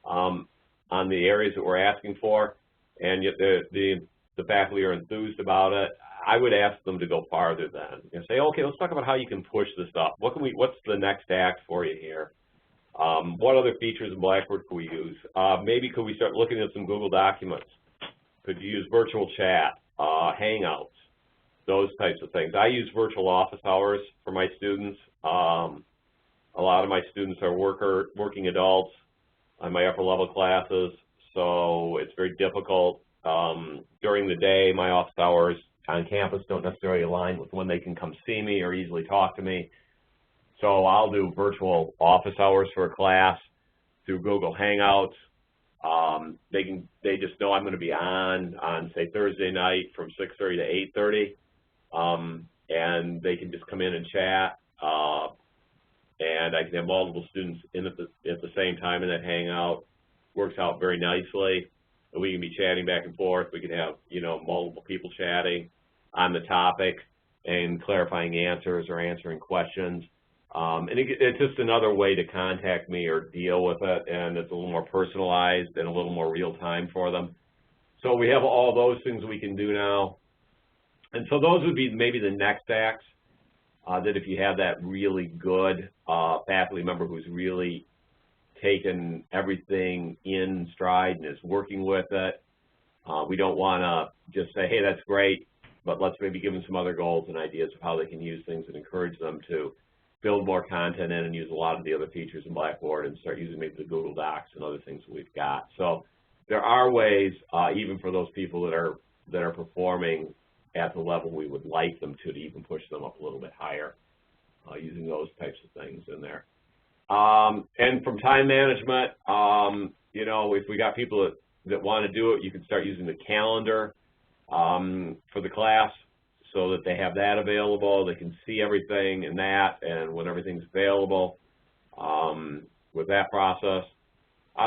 on the areas that we're asking for, and yet the faculty are enthused about it. I would ask them to go farther then and say, okay, let's talk about how you can push this up. What's the next act for you here? What other features in Blackboard could we use? Maybe could we start looking at some Google Documents? Could you use virtual chat, Hangouts, those types of things? I use virtual office hours for my students. A lot of my students are working adults on my upper level classes, so it's very difficult. During the day, my office hours on campus don't necessarily align with when they can come see me or easily talk to me. So I'll do virtual office hours for a class through Google Hangouts. They just know I'm going to be on say Thursday night from 6:30 to 8:30, and they can just come in and chat. And I can have multiple students in at the same time in that Hangout. Works out very nicely. We can be chatting back and forth. We can have, you know, multiple people chatting on the topic and clarifying answers or answering questions. And it's just another way to contact me or deal with it, and it's a little more personalized and a little more real time for them. So we have all those things we can do now. And so those would be maybe the next acts, that if you have that really good faculty member who's really taken everything in stride and is working with it, we don't want to just say, hey, that's great, but let's maybe give them some other goals and ideas of how they can use things and encourage them to build more content in and use a lot of the other features in Blackboard and start using maybe the Google Docs and other things that we've got. So there are ways, even for those people that are performing at the level we would like them to even push them up a little bit higher, using those types of things in there. And from time management, you know, if we got people that want to do it, you can start using the calendar for the class so that they have that available. They can see everything in that and when everything's available with that process.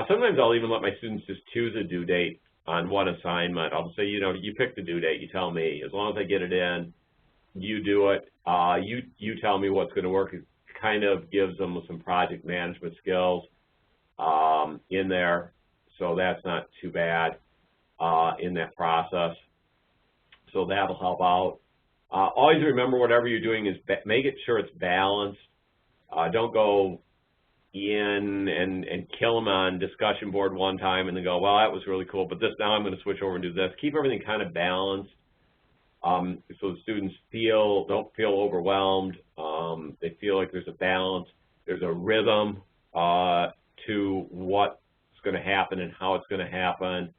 Sometimes I'll even let my students just choose a due date on one assignment. I'll say, you know, you pick the due date, you tell me. As long as I get it in, you do it. You tell me what's going to work. It kind of gives them some project management skills in there, so that's not too bad in that process. So that'll help out. Always remember whatever you're doing is make it sure it's balanced. Don't go in and kill them on discussion board one time and then go, well, that was really cool, but this now I'm going to switch over and do this. Keep everything kind of balanced so the students don't feel overwhelmed. They feel like there's a balance, there's a rhythm to what's going to happen and how it's going to happen.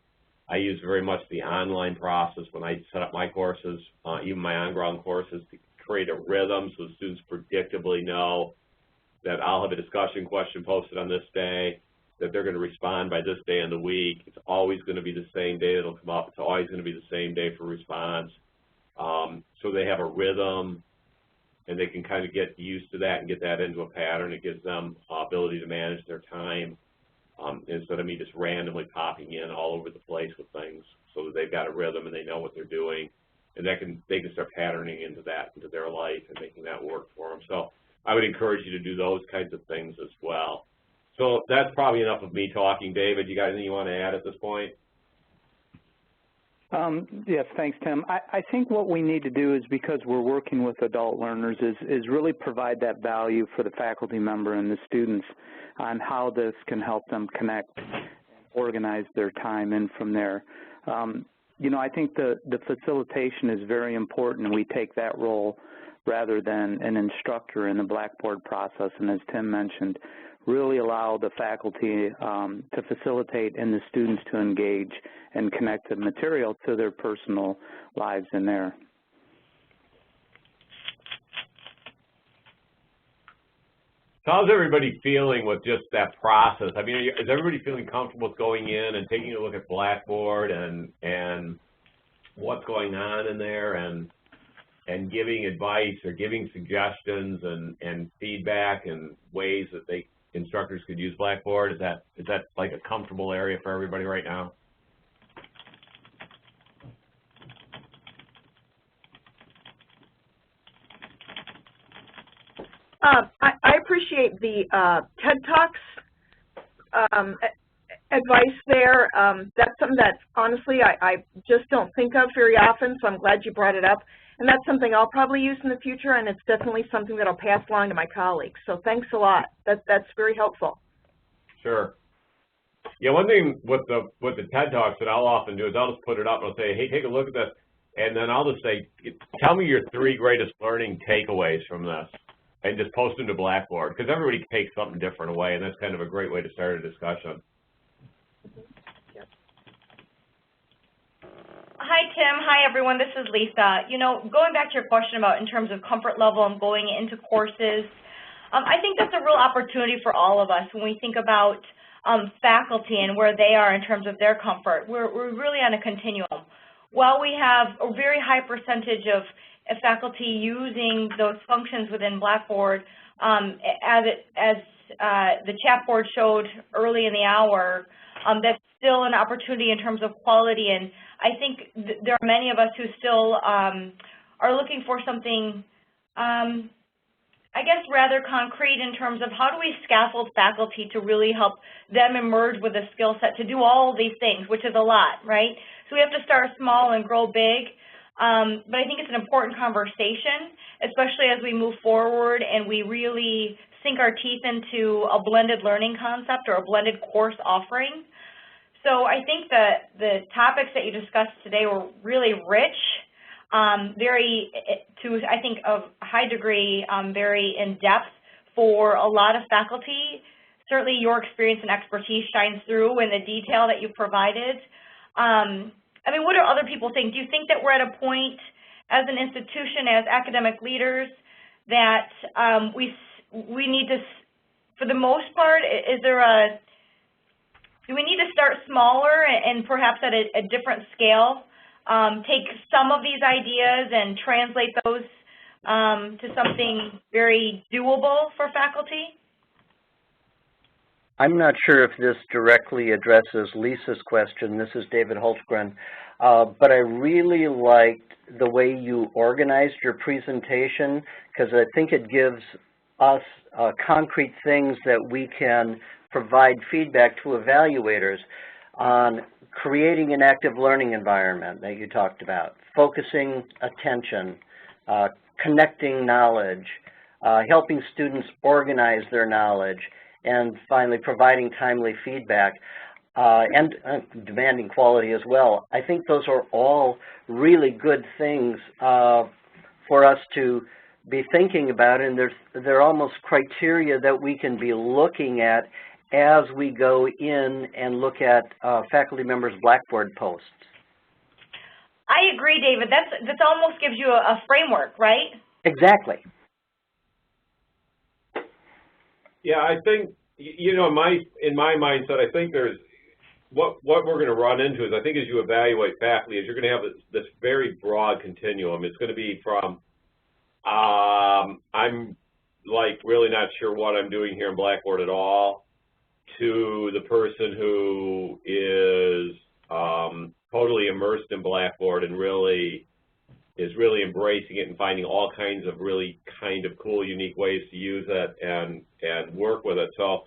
I use very much the online process when I set up my courses, even my on-ground courses, to create a rhythm so students predictably know that I'll have a discussion question posted on this day, that they're going to respond by this day in the week. It's always going to be the same day it'll come up. It's always going to be the same day for response. So they have a rhythm, and they can kind of get used to that and get that into a pattern. It gives them ability to manage their time instead of me just randomly popping in all over the place with things, so that they've got a rhythm and they know what they're doing, and they can start patterning into their life and making that work for them. So I would encourage you to do those kinds of things as well. So that's probably enough of me talking. David, you got anything you want to add at this point? Yes, thanks, Tim. I think what we need to do is, because we're working with adult learners, is really provide that value for the faculty member and the students on how this can help them connect and organize their time in from there. You know, I think the facilitation is very important, and we take that role rather than an instructor in the Blackboard process, and as Tim mentioned, really allow the faculty to facilitate and the students to engage and connect the material to their personal lives in there. So how's everybody feeling with just that process? I mean, is everybody feeling comfortable with going in and taking a look at Blackboard and what's going on in there and giving advice or giving suggestions and feedback and ways that instructors could use Blackboard? Is that like a comfortable area for everybody right now? I appreciate the TED Talks advice there. That's something that, honestly, I just don't think of very often, so I'm glad you brought it up. And that's something I'll probably use in the future, and it's definitely something that I'll pass along to my colleagues. So thanks a lot. That's very helpful. Sure. Yeah, one thing with the TED Talks that I'll often do is I'll just put it up and I'll say, hey, take a look at this. And then I'll just say, tell me your 3 greatest learning takeaways from this, and just post them to Blackboard, because everybody takes something different away, and that's kind of a great way to start a discussion. Hi, Tim. Hi, everyone. This is Lisa. You know, going back to your question about in terms of comfort level and going into courses, I think that's a real opportunity for all of us when we think about faculty and where they are in terms of their comfort. We're really on a continuum. While we have a very high percentage of faculty using those functions within Blackboard, as the chat board showed early in the hour, that's still an opportunity in terms of quality, and I think there are many of us who still are looking for something, I guess, rather concrete in terms of how do we scaffold faculty to really help them emerge with a skill set to do all these things, which is a lot, right? So we have to start small and grow big, but I think it's an important conversation, especially as we move forward and we really sink our teeth into a blended learning concept or a blended course offering. So I think that the topics that you discussed today were really rich, I think, of high degree, very in-depth for a lot of faculty. Certainly your experience and expertise shines through in the detail that you provided. I mean, what do other people think? Do you think that we're at a point as an institution, as academic leaders, that we need to, for the most part, do we need to start smaller and perhaps at a different scale, take some of these ideas and translate those to something very doable for faculty? I'm not sure if this directly addresses Lisa's question. This is David Hultgren. But I really liked the way you organized your presentation, because I think it gives us concrete things that we can provide feedback to evaluators on creating an active learning environment that you talked about, focusing attention, connecting knowledge, helping students organize their knowledge, and finally providing timely feedback and demanding quality as well. I think those are all really good things for us to be thinking about, and they're almost criteria that we can be looking at as we go in and look at faculty members' Blackboard posts. I agree, David. That almost gives you a framework, right? Exactly. Yeah, I think, you know, in my mindset, I think there's, what we're going to run into is, I think as you evaluate faculty, is you're going to have this very broad continuum. It's going to be from, I'm like really not sure what I'm doing here in Blackboard at all, to the person who is totally immersed in Blackboard and is really embracing it and finding all kinds of really kind of cool, unique ways to use it and work with it. So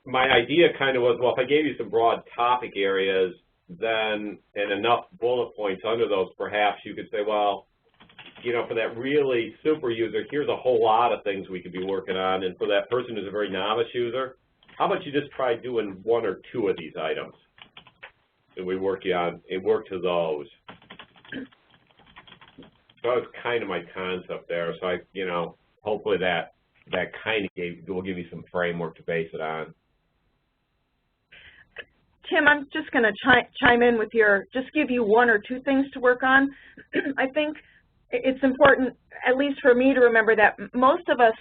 my idea kind of was, well, if I gave you some broad topic areas, then, and enough bullet points under those, perhaps you could say, well, you know, for that really super user, here's a whole lot of things we could be working on. And for that person who's a very novice user, how about you just try doing 1 or 2 of these items? And we work to those. So that was kind of my concept there. So you know, hopefully that kind of will give you some framework to base it on. Tim, I'm just going to chime in with just give you 1 or 2 things to work on. I think it's important, at least for me, to remember that most of us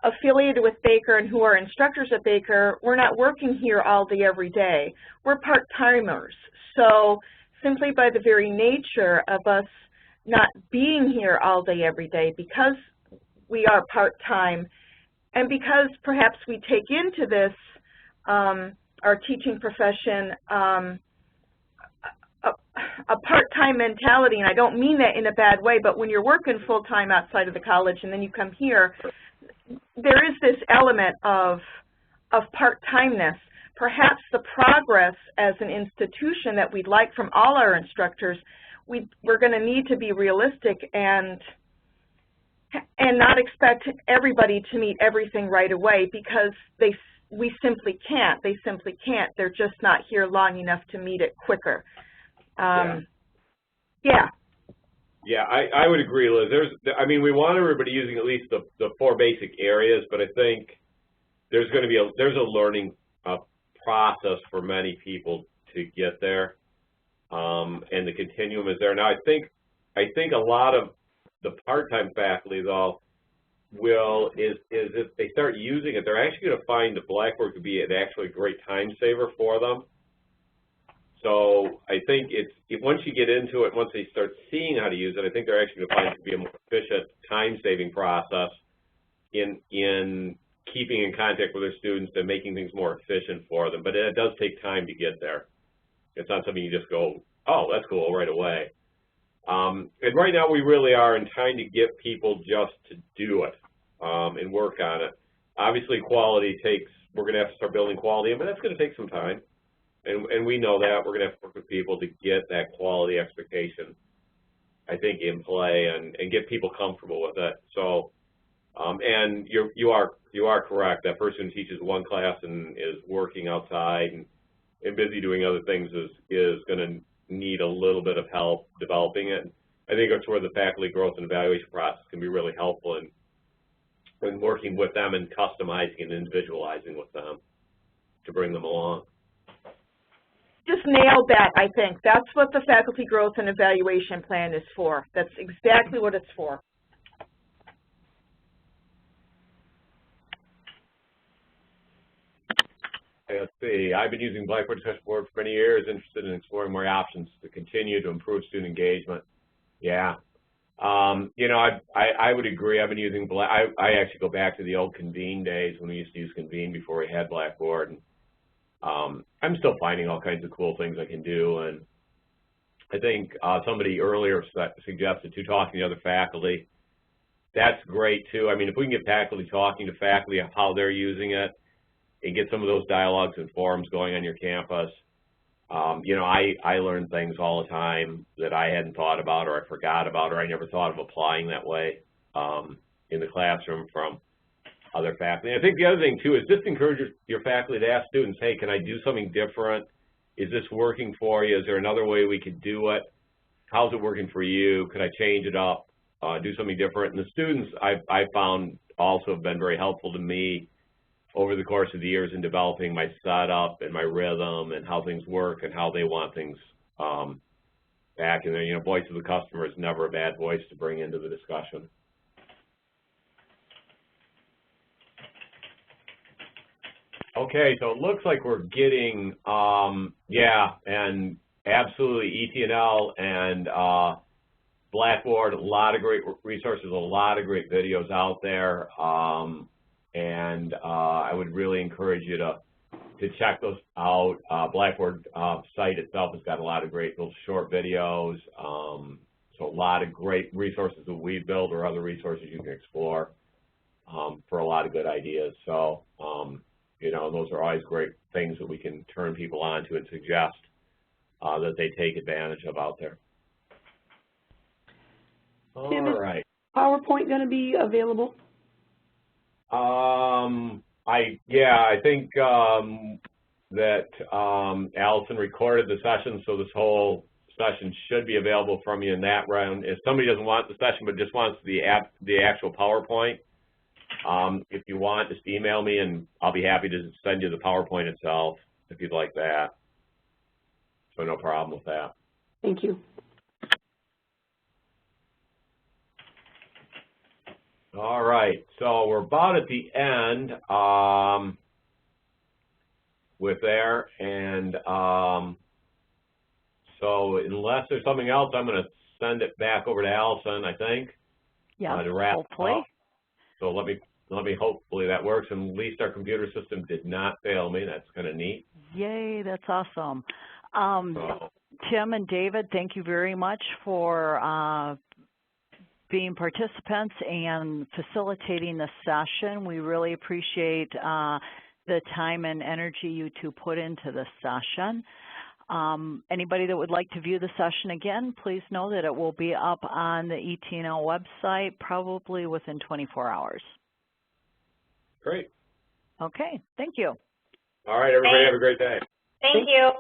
affiliated with Baker and who are instructors at Baker, we're not working here all day, every day. We're part-timers. So simply by the very nature of us not being here all day, every day, because we are part-time, and because perhaps we take into this, our teaching profession, a part-time mentality, and I don't mean that in a bad way, but when you're working full-time outside of the college and then you come here, there is this element of part-timeness. Perhaps the progress as an institution that we'd like from all our instructors, we're going to need to be realistic and not expect everybody to meet everything right away, because we simply can't. They simply can't. They're just not here long enough to meet it quicker. Yeah, I would agree, Liz. I mean, we want everybody using at least the 4 basic areas, but I think there's going to be a learning process for many people to get there, and the continuum is there. Now, I think a lot of the part-time faculty, though, is if they start using it, they're actually going to find that Blackboard could be an actually great time saver for them. So I think once you get into it, once they start seeing how to use it, I think they're actually going to find it to be a more efficient time-saving process in keeping in contact with their students and making things more efficient for them. But it does take time to get there. It's not something you just go, oh, that's cool, right away. And right now we really are in trying to get people just to do it and work on it. Obviously quality we're going to have to start building quality, but that's going to take some time. And we know that. We're going to have to work with people to get that quality expectation, I think, in play and get people comfortable with it. So, and you are correct. That person who teaches 1 class and is working outside and busy doing other things is going to need a little bit of help developing it. I think that's where the faculty growth and evaluation process can be really helpful in working with them and customizing and individualizing with them to bring them along. Just nailed that, I think. That's what the faculty growth and evaluation plan is for. That's exactly what it's for. Let's see. I've been using Blackboard Discussion Board for many years, interested in exploring more options to continue to improve student engagement. Yeah. You know, I would agree. I've been using I actually go back to the old Convene days when we used to use Convene before we had Blackboard. And, I'm still finding all kinds of cool things I can do, and I think somebody earlier suggested talking to other faculty. That's great too. I mean, if we can get faculty talking to faculty of how they're using it and get some of those dialogues and forums going on your campus, you know, I learn things all the time that I hadn't thought about or I forgot about or I never thought of applying that way in the classroom from other faculty. And I think the other thing too is just encourage your faculty to ask students, hey, can I do something different? Is this working for you? Is there another way we could do it? How's it working for you? Could I change it up, do something different? And the students I found also have been very helpful to me over the course of the years in developing my setup and my rhythm and how things work and how they want things back. And then, you know, voice of the customer is never a bad voice to bring into the discussion. Okay, so it looks like we're getting, yeah, and absolutely ET&L and Blackboard, a lot of great resources, a lot of great videos out there, and I would really encourage you to check those out. Blackboard site itself has got a lot of great little short videos, so a lot of great resources that we build or other resources you can explore for a lot of good ideas. So, you know, those are always great things that we can turn people on to and suggest that they take advantage of out there. Tim, All right. PowerPoint going to be available? I think that Allison recorded the session, so this whole session should be available from you in that round. If somebody doesn't want the session but just wants the actual PowerPoint, if you want, just email me and I'll be happy to send you the PowerPoint itself if you'd like that. So no problem with that. Thank you. All right, so we're about at the end with there, and so unless there's something else, I'm going to send it back over to Allison, I think. Yeah, to wrap hopefully. up. So let me hopefully that works, and at least our computer system did not fail me. That's kind of neat. Yay, that's awesome. So, Tim and David, thank you very much for being participants and facilitating the session. We really appreciate the time and energy you two put into the session. Anybody that would like to view the session again, please know that it will be up on the ET&L website probably within 24 hours. great. Okay, thank you. All right, everybody, have a great day. Thank you.